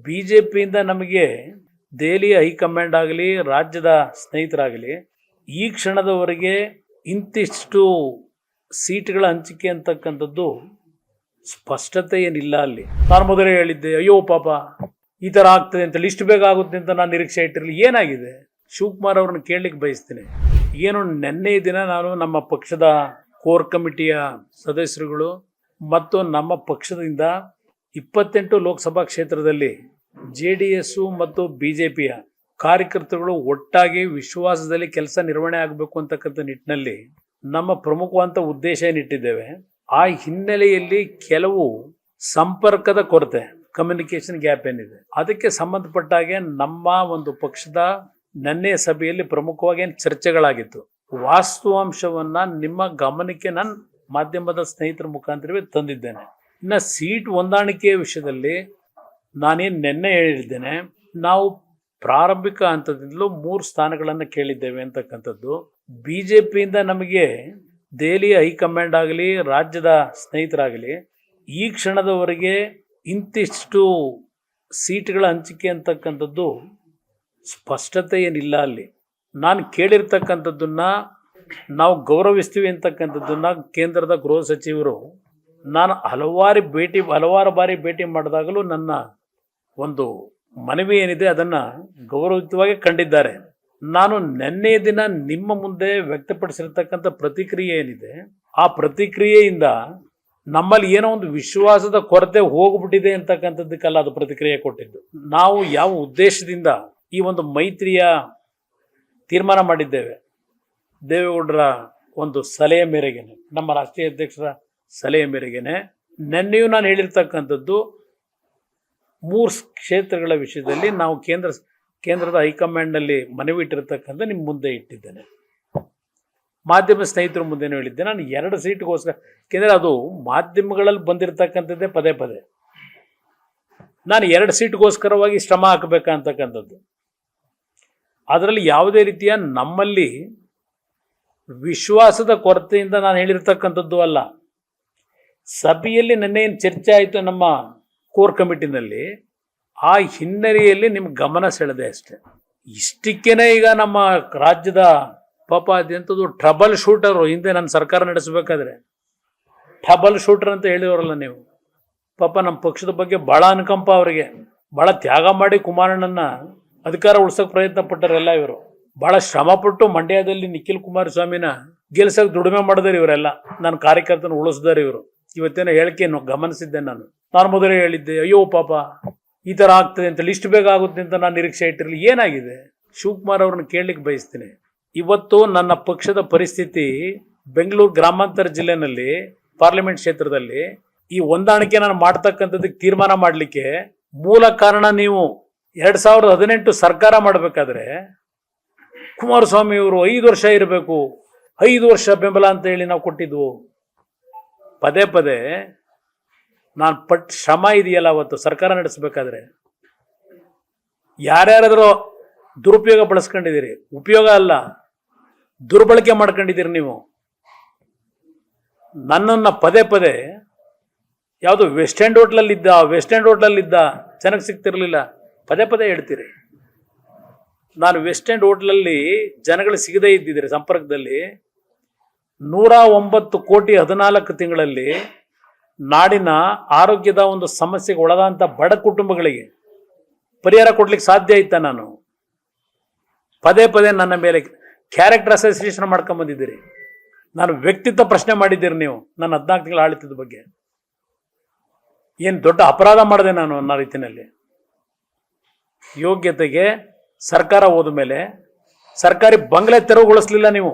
ಬಿಜೆಪಿಯಿಂದ ನಮಗೆ ದೆಹಲಿ ಹೈಕಮಾಂಡ್ ಆಗಲಿ ರಾಜ್ಯದ ಸ್ನೇಹಿತರಾಗಲಿ ಈ ಕ್ಷಣದವರೆಗೆ ಇಂತಿಷ್ಟು ಸೀಟ್ಗಳ ಹಂಚಿಕೆ ಅಂತಕ್ಕಂಥದ್ದು ಸ್ಪಷ್ಟತೆ ಏನಿಲ್ಲ. ಅಲ್ಲಿ ನಾನು ಮೊದಲೇ ಹೇಳಿದ್ದೆ, ಅಯ್ಯೋ ಪಾಪ ಈ ಥರ ಆಗ್ತದೆ ಅಂತ, ಲಿಸ್ಟ್ ಬೇಗ ಆಗುತ್ತೆ ಅಂತ ನಾನು ನಿರೀಕ್ಷೆ ಇಟ್ಟಿರಲಿ. ಏನಾಗಿದೆ? ಶಿವಕುಮಾರ್ ಅವ್ರನ್ನ ಕೇಳಲಿಕ್ಕೆ ಬಯಸ್ತೀನಿ. ಏನು ನೆನ್ನೆ ದಿನ ನಾನು ನಮ್ಮ ಪಕ್ಷದ ಕೋರ್ ಕಮಿಟಿಯ ಸದಸ್ಯರುಗಳು ಮತ್ತು ನಮ್ಮ ಪಕ್ಷದಿಂದ 28 ಲೋಕಸಭಾ ಕ್ಷೇತ್ರದಲ್ಲಿ JDS ಮತ್ತು BJPಯ ಕಾರ್ಯಕರ್ತರುಗಳು ಒಟ್ಟಾಗಿ ವಿಶ್ವಾಸದಲ್ಲಿ ಕೆಲಸ ನಿರ್ವಹಣೆ ಆಗಬೇಕು ಅಂತಕ್ಕಂಥ ನಿಟ್ಟಿನಲ್ಲಿ ನಮ್ಮ ಪ್ರಮುಖವಾದ ಉದ್ದೇಶ ಏನಿಟ್ಟಿದ್ದೇವೆ. ಆ ಹಿನ್ನೆಲೆಯಲ್ಲಿ ಕೆಲವು ಸಂಪರ್ಕದ ಕೊರತೆ, ಕಮ್ಯುನಿಕೇಷನ್ ಗ್ಯಾಪ್ ಏನಿದೆ, ಅದಕ್ಕೆ ಸಂಬಂಧಪಟ್ಟಾಗೆ ನಮ್ಮ ಒಂದು ಪಕ್ಷದ ನೆನ್ನೆಯ ಸಭೆಯಲ್ಲಿ ಪ್ರಮುಖವಾಗಿ ಚರ್ಚೆಗಳಾಗಿತ್ತು. ವಾಸ್ತವಾಂಶವನ್ನ ನಿಮ್ಮ ಗಮನಕ್ಕೆ ನಾನು ಮಾಧ್ಯಮದ ಸ್ನೇಹಿತರ ಮುಖಾಂತರವೇ ತಂದಿದ್ದೇನೆ. ಇನ್ನು ಸೀಟ್ ಹೊಂದಾಣಿಕೆಯ ವಿಷಯದಲ್ಲಿ ನಾನೇನು ನೆನ್ನೆ ಹೇಳಿದ್ದೇನೆ, ನಾವು ಪ್ರಾರಂಭಿಕ ಹಂತದಿಂದಲೂ 3 ಸ್ಥಾನಗಳನ್ನು ಕೇಳಿದ್ದೇವೆ ಅಂತಕ್ಕಂಥದ್ದು. ಬಿಜೆಪಿಯಿಂದ ನಮಗೆ ದೆಹಲಿ ಹೈಕಮಾಂಡ್ ಆಗಲಿ ರಾಜ್ಯದ ಸ್ನೇಹಿತರಾಗಲಿ ಈ ಕ್ಷಣದವರೆಗೆ ಇಂತಿಷ್ಟು ಸೀಟ್ಗಳ ಹಂಚಿಕೆ ಅಂತಕ್ಕಂಥದ್ದು ಸ್ಪಷ್ಟತೆ ಏನಿಲ್ಲ. ಅಲ್ಲಿ ನಾನು ಕೇಳಿರ್ತಕ್ಕಂಥದ್ದನ್ನ ನಾವು ಗೌರವಿಸ್ತೀವಿ ಅಂತಕ್ಕಂಥದ್ದನ್ನ ಕೇಂದ್ರದ ಗೃಹ ಸಚಿವರು ನಾನು ಹಲವಾರು ಬಾರಿ ಭೇಟಿ ಮಾಡಿದಾಗಲೂ ನನ್ನ ಒಂದು ಮನವಿ ಏನಿದೆ ಅದನ್ನು ಗೌರವಯುತವಾಗಿ ಕಂಡಿದ್ದಾರೆ. ನಾನು ನಿನ್ನೆ ದಿನ ನಿಮ್ಮ ಮುಂದೆ ವ್ಯಕ್ತಪಡಿಸಿರ್ತಕ್ಕಂಥ ಪ್ರತಿಕ್ರಿಯೆ ಏನಿದೆ, ಆ ಪ್ರತಿಕ್ರಿಯೆಯಿಂದ ನಮ್ಮಲ್ಲಿ ಏನೋ ಒಂದು ವಿಶ್ವಾಸದ ಕೊರತೆ ಹೋಗ್ಬಿಟ್ಟಿದೆ ಅಂತಕ್ಕಂಥದ್ದಕ್ಕೆಲ್ಲ ಅದು ಪ್ರತಿಕ್ರಿಯೆ ಕೊಟ್ಟಿದ್ದು. ನಾವು ಯಾವ ಉದ್ದೇಶದಿಂದ ಈ ಒಂದು ಮೈತ್ರಿಯ ತೀರ್ಮಾನ ಮಾಡಿದ್ದೇವೆ, ದೇವೇಗೌಡರ ಒಂದು ಸಲಹೆ ಮೇರೆಗೆನೆ, ನಮ್ಮ ರಾಷ್ಟ್ರೀಯ ಅಧ್ಯಕ್ಷರ ಸಲಹೆ ಮೇರೆಗೆನೆ ನೆನ್ನೆಯೂ ನಾನು ಹೇಳಿರ್ತಕ್ಕಂಥದ್ದು 3 ಕ್ಷೇತ್ರಗಳ ವಿಷಯದಲ್ಲಿ ನಾವು ಕೇಂದ್ರದ ಹೈಕಮಾಂಡ್ನಲ್ಲಿ ಮನವಿ ಇಟ್ಟಿರ್ತಕ್ಕಂಥ ನಿಮ್ಮ ಮುಂದೆ ಇಟ್ಟಿದ್ದೇನೆ. ಮಾಧ್ಯಮ ಸ್ನೇಹಿತರ ಮುಂದೆನೂ ಹೇಳಿದ್ದೆ. ನಾನು 2 ಸೀಟ್ಗೋಸ್ಕರ, ಯಾಕೆಂದರೆ ಅದು ಮಾಧ್ಯಮಗಳಲ್ಲಿ ಬಂದಿರತಕ್ಕಂಥದ್ದೇ ಪದೇ ಪದೇ, ನಾನು 2 ಸೀಟ್ಗೋಸ್ಕರವಾಗಿ ಶ್ರಮ ಹಾಕಬೇಕಂತಕ್ಕಂಥದ್ದು. ಅದರಲ್ಲಿ ಯಾವುದೇ ರೀತಿಯ ನಮ್ಮಲ್ಲಿ ವಿಶ್ವಾಸದ ಕೊರತೆಯಿಂದ ನಾನು ಹೇಳಿರ್ತಕ್ಕಂಥದ್ದು ಅಲ್ಲ. ಸಭೆಯಲ್ಲಿ ನೆನ್ನೆ ಏನು ಚರ್ಚೆ ಆಯಿತು ನಮ್ಮ ಕೋರ್ ಕಮಿಟಿನಲ್ಲಿ, ಆ ಹಿನ್ನೆಲೆಯಲ್ಲಿ ನಿಮ್ಗೆ ಗಮನ ಸೆಳೆದೆ ಅಷ್ಟೆ. ಇಷ್ಟಕ್ಕೇನೆ ಈಗ ನಮ್ಮ ರಾಜ್ಯದ ಪಾಪ ಅದೆಂಥದ್ದು ಟ್ರಬಲ್ ಶೂಟರು, ಹಿಂದೆ ನನ್ನ ಸರ್ಕಾರ ನಡೆಸಬೇಕಾದ್ರೆ ಟ್ರಬಲ್ ಶೂಟರ್ ಅಂತ ಹೇಳಿದವರಲ್ಲ ನೀವು. ಪಾಪ ನಮ್ಮ ಪಕ್ಷದ ಬಗ್ಗೆ ಭಾಳ ಅನುಕಂಪ, ಅವರಿಗೆ ಭಾಳ ತ್ಯಾಗ ಮಾಡಿ ಕುಮಾರಣ್ಣನ ಅಧಿಕಾರ ಉಳಿಸೋಕೆ ಪ್ರಯತ್ನ ಪಟ್ಟರೆಲ್ಲ ಇವರು. ಭಾಳ ಶ್ರಮಪಟ್ಟು ಮಂಡ್ಯದಲ್ಲಿ ನಿಖಿಲ್ ಕುಮಾರಸ್ವಾಮಿನ ಗೆಲ್ಸೋಕೆ ದುಡಿಮೆ ಮಾಡಿದಾರೆ ಇವರೆಲ್ಲ. ನನ್ನ ಕಾರ್ಯಕರ್ತನ ಉಳಿಸಿದಾರೆ ಇವರು. ಇವತ್ತೇನೋ ಹೇಳಿಕೆಯನ್ನು ಗಮನಿಸಿದ್ದೆ. ನಾನು ಮೊದಲೇ ಹೇಳಿದ್ದೆ, ಅಯ್ಯೋ ಪಾಪ ಈ ಥರ ಆಗ್ತದೆ ಅಂತ, ಲಿಸ್ಟ್ ಬೇಗ ಆಗುತ್ತೆ ಅಂತ ನಾನು ನಿರೀಕ್ಷೆ ಇಟ್ಟಿರಲಿ. ಏನಾಗಿದೆ? ಶಿವಕುಮಾರ್ ಅವ್ರನ್ನ ಕೇಳಲಿಕ್ಕೆ ಬಯಸ್ತೀನಿ. ಇವತ್ತು ನನ್ನ ಪಕ್ಷದ ಪರಿಸ್ಥಿತಿ ಬೆಂಗಳೂರು ಗ್ರಾಮಾಂತರ ಜಿಲ್ಲೆನಲ್ಲಿ ಪಾರ್ಲಿಮೆಂಟ್ ಕ್ಷೇತ್ರದಲ್ಲಿ ಈ ಹೊಂದಾಣಿಕೆ ನಾನು ಮಾಡ್ತಕ್ಕಂಥದ್ದಕ್ಕೆ ತೀರ್ಮಾನ ಮಾಡಲಿಕ್ಕೆ ಮೂಲ ಕಾರಣ, ನೀವು 2018 ಸರ್ಕಾರ ಮಾಡಬೇಕಾದ್ರೆ ಕುಮಾರಸ್ವಾಮಿ ಅವರು 5 ವರ್ಷ ಇರಬೇಕು, 5 ವರ್ಷ ಬೆಂಬಲ ಅಂತ ಹೇಳಿ ನಾವು ಕೊಟ್ಟಿದ್ವು. ಪದೇ ಪದೇ ನಾನು ಪಟ್ಟ ಶ್ರಮ ಇದೆಯಲ್ಲ, ಅವತ್ತು ಸರ್ಕಾರ ನಡೆಸಬೇಕಾದ್ರೆ ಯಾರ್ಯಾರಾದರೂ ದುರುಪಯೋಗ ಬಳಸ್ಕೊಂಡಿದ್ದೀರಿ. ಉಪಯೋಗ ಅಲ್ಲ, ದುರ್ಬಳಕೆ ಮಾಡ್ಕೊಂಡಿದ್ದೀರಿ ನೀವು. ನನ್ನನ್ನು ಪದೇ ಪದೇ ಯಾವುದು ವೆಸ್ಟ್ ಎಂಡ್ ಹೋಟ್ಲಲ್ಲಿದ್ದ ಚೆನ್ನಾಗಿ ಸಿಗ್ತಿರಲಿಲ್ಲ, ಪದೇ ಪದೇ ಹೇಳ್ತೀರಿ. ನಾನು ವೆಸ್ಟ್ ಎಂಡ್ ಹೋಟ್ಲಲ್ಲಿ ಜನಗಳು ಸಿಗದೇ ಇದ್ದಿದ್ದೀರಿ ಸಂಪರ್ಕದಲ್ಲಿ. 109 ಕೋಟಿ 14 ತಿಂಗಳಲ್ಲಿ ನಾಡಿನ ಆರೋಗ್ಯದ ಒಂದು ಸಮಸ್ಯೆಗೆ ಒಳಗಾದಂಥ ಬಡ ಕುಟುಂಬಗಳಿಗೆ ಪರಿಹಾರ ಕೊಡ್ಲಿಕ್ಕೆ ಸಾಧ್ಯ ಇತ್ತ? ನಾನು ಪದೇ ಪದೇ ನನ್ನ ಮೇಲೆ ಕ್ಯಾರೆಕ್ಟರ್ ಅಸೋಸಿಯೇಷನ್ ಮಾಡ್ಕೊಂಬಂದಿದ್ದೀರಿ. ನಾನು ವ್ಯಕ್ತಿತ್ವ ಪ್ರಶ್ನೆ ಮಾಡಿದ್ದೀರಿ ನೀವು ನನ್ನ 14 ತಿಂಗಳ ಆಡಳಿತದ ಬಗ್ಗೆ. ಏನು ದೊಡ್ಡ ಅಪರಾಧ ಮಾಡಿದೆ ನಾನು ಅನ್ನೋ ರೀತಿಯಲ್ಲಿ? ಯೋಗ್ಯತೆಗೆ ಸರ್ಕಾರ ಹೋದ ಮೇಲೆ ಸರ್ಕಾರಿ ಬಂಗ್ಲೆ ತೆರವುಗೊಳಿಸ್ಲಿಲ್ಲ ನೀವು.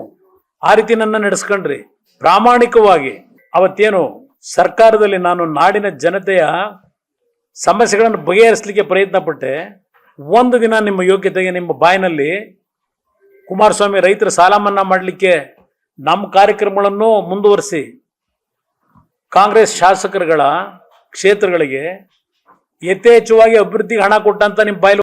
ಆ ರೀತಿ ನನ್ನ ನಡೆಸ್ಕೊಂಡ್ರಿ ಪ್ರಾಮಾಣಿಕವಾಗಿ. ಅವತ್ತೇನು ಸರ್ಕಾರದಲ್ಲಿ ನಾನು ನಾಡಿನ ಜನತೆಯ ಸಮಸ್ಯೆಗಳನ್ನು ಬಗೆಹರಿಸಲಿಕ್ಕೆ ಪ್ರಯತ್ನ ಪಟ್ಟೆ. ಒಂದು ದಿನ ನಿಮ್ಮ ಯೋಗ್ಯತೆಗೆ ನಿಮ್ಮ ಬಾಯಿನಲ್ಲಿ ಕುಮಾರಸ್ವಾಮಿ ರೈತರ ಸಾಲ ಮನ್ನಾ ಮಾಡಲಿಕ್ಕೆ ನಮ್ಮ ಕಾರ್ಯಕ್ರಮಗಳನ್ನು ಮುಂದುವರಿಸಿ ಕಾಂಗ್ರೆಸ್ ಶಾಸಕರುಗಳ ಕ್ಷೇತ್ರಗಳಿಗೆ ಯಥೇಚ್ಛವಾಗಿ ಅಭಿವೃದ್ಧಿಗೆ ಹಣ ಕೊಟ್ಟಂತ ನಿಮ್ಮ ಬಾಯಲ್ಲಿ